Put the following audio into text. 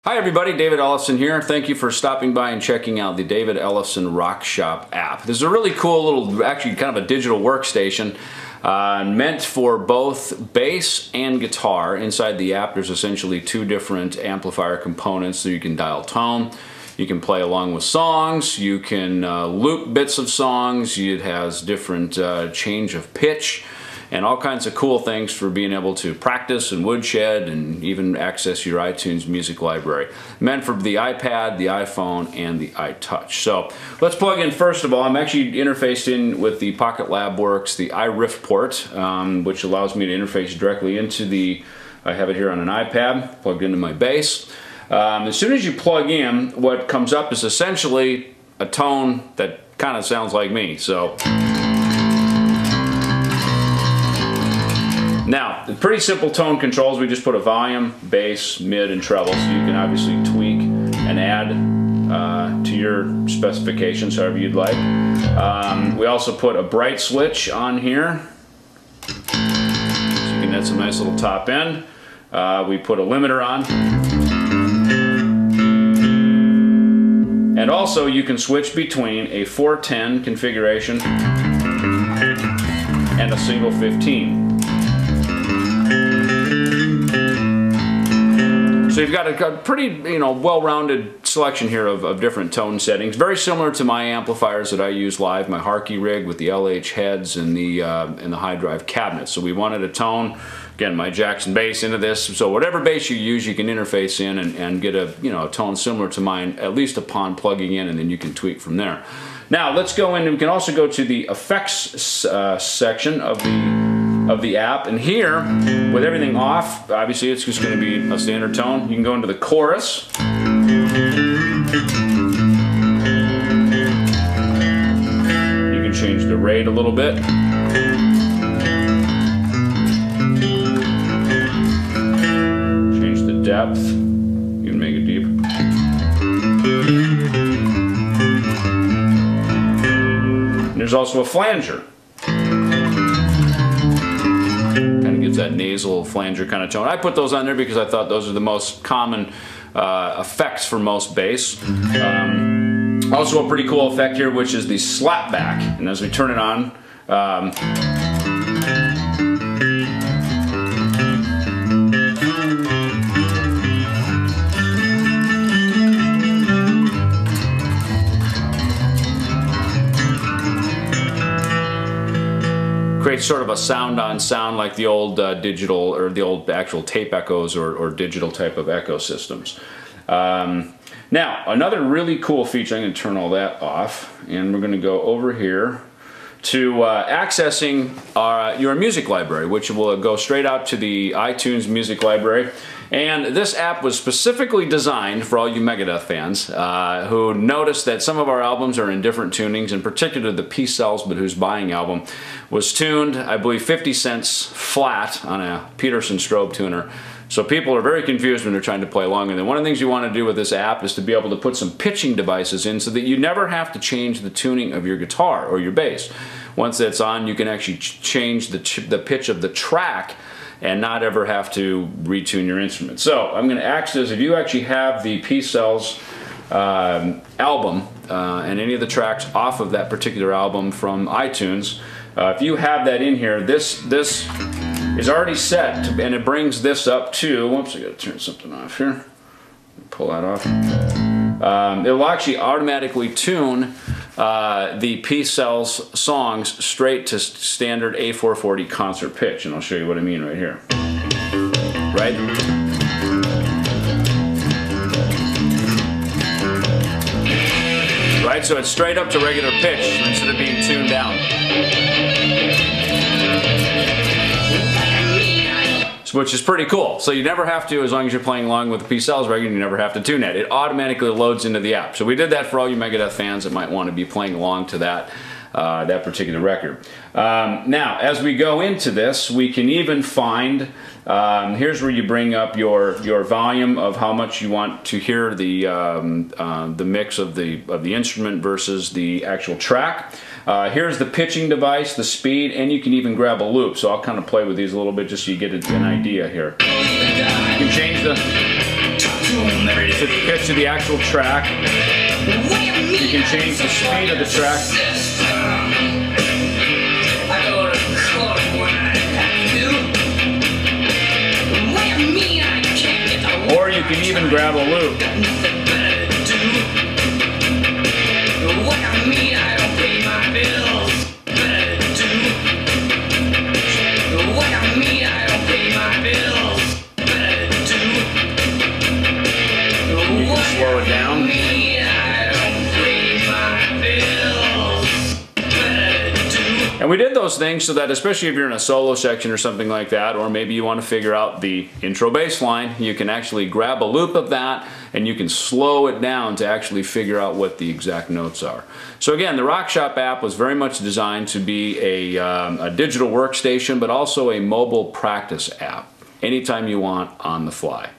Hi everybody, David Ellefson here. Thank you for stopping by and checking out the David Ellefson Rock Shop app. This is a really cool little, actually kind of a digital workstation meant for both bass and guitar. Inside the app there's essentially two different amplifier components so you can dial tone. You can play along with songs, you can loop bits of songs, it has different change of pitch, and all kinds of cool things for being able to practice and woodshed and even access your iTunes music library. Meant for the iPad, the iPhone, and the iTouch. So let's plug in first of all. I'm actually interfaced in with the POCKETLABWORKS, the iRiffPort, which allows me to interface directly into the, I have it here on an iPad, plugged into my bass. As soon as you plug in, what comes up is essentially a tone that kind of sounds like me. So now, pretty simple tone controls. We just put a volume, bass, mid, and treble, so you can obviously tweak and add to your specifications however you'd like. We also put a bright switch on here, so you can add some nice little top end. We put a limiter on. And also you can switch between a 410 configuration and a single 15. So you've got a pretty, well-rounded selection here of different tone settings. Very similar to my amplifiers that I use live, my Harkey rig with the LH heads and the high drive cabinets. So we wanted a tone, again, my Jackson bass into this. So whatever bass you use, you can interface in and get a tone similar to mine, at least upon plugging in, and then you can tweak from there. Now let's go in, and we can also go to the effects section of the app, and here with everything off, obviously it's just going to be a standard tone. You can go into the chorus, you can change the rate a little bit, change the depth, you can make it deep. And there's also a flanger. That nasal flanger kind of tone. I put those on there because I thought those are the most common effects for most bass. Also a pretty cool effect here, which is the slapback. And as we turn it on, creates sort of a sound on sound like the old digital, or the old actual tape echoes or digital type of echo systems. Now, another really cool feature, I'm going to turn all that off, and we're going to go over here to accessing your music library, which will go straight out to the iTunes music library. And this app was specifically designed for all you Megadeth fans who noticed that some of our albums are in different tunings, in particular the P-Cells But Who's Buying album was tuned, I believe, 50 cents flat on a Peterson strobe tuner. So people are very confused when they're trying to play along. And then one of the things you want to do with this app is to be able to put some pitching devices in so that you never have to change the tuning of your guitar or your bass. Once that's on, you can actually change the pitch of the track and not ever have to retune your instrument. So I'm going to access, if you actually have the P-Cells album and any of the tracks off of that particular album from iTunes, if you have that in here, this is already set, and it brings this up to, whoops, I got to turn something off here. Pull that off. It will actually automatically tune the P-Cells songs straight to standard A440 concert pitch, and I'll show you what I mean right here. Right? Right, so it's straight up to regular pitch instead of being tuned down. Which is pretty cool. So you never have to, as long as you're playing along with the P-Cells record, you never have to tune it. It automatically loads into the app. So we did that for all you Megadeth fans that might want to be playing along to that particular record. Now, as we go into this, we can even find, here's where you bring up your volume of how much you want to hear the mix of the instrument versus the actual track. Here's the pitching device, the speed, and you can even grab a loop. So I'll kind of play with these a little bit just so you get an idea here. You can change the So to get to the actual track, you can change the speed of the track. Or you can even grab a loop. Slow it down. And we did those things so that, especially if you're in a solo section or something like that, or maybe you want to figure out the intro bass line, you can actually grab a loop of that and you can slow it down to actually figure out what the exact notes are. So again, the RockShop app was very much designed to be a digital workstation, but also a mobile practice app, anytime you want, on the fly.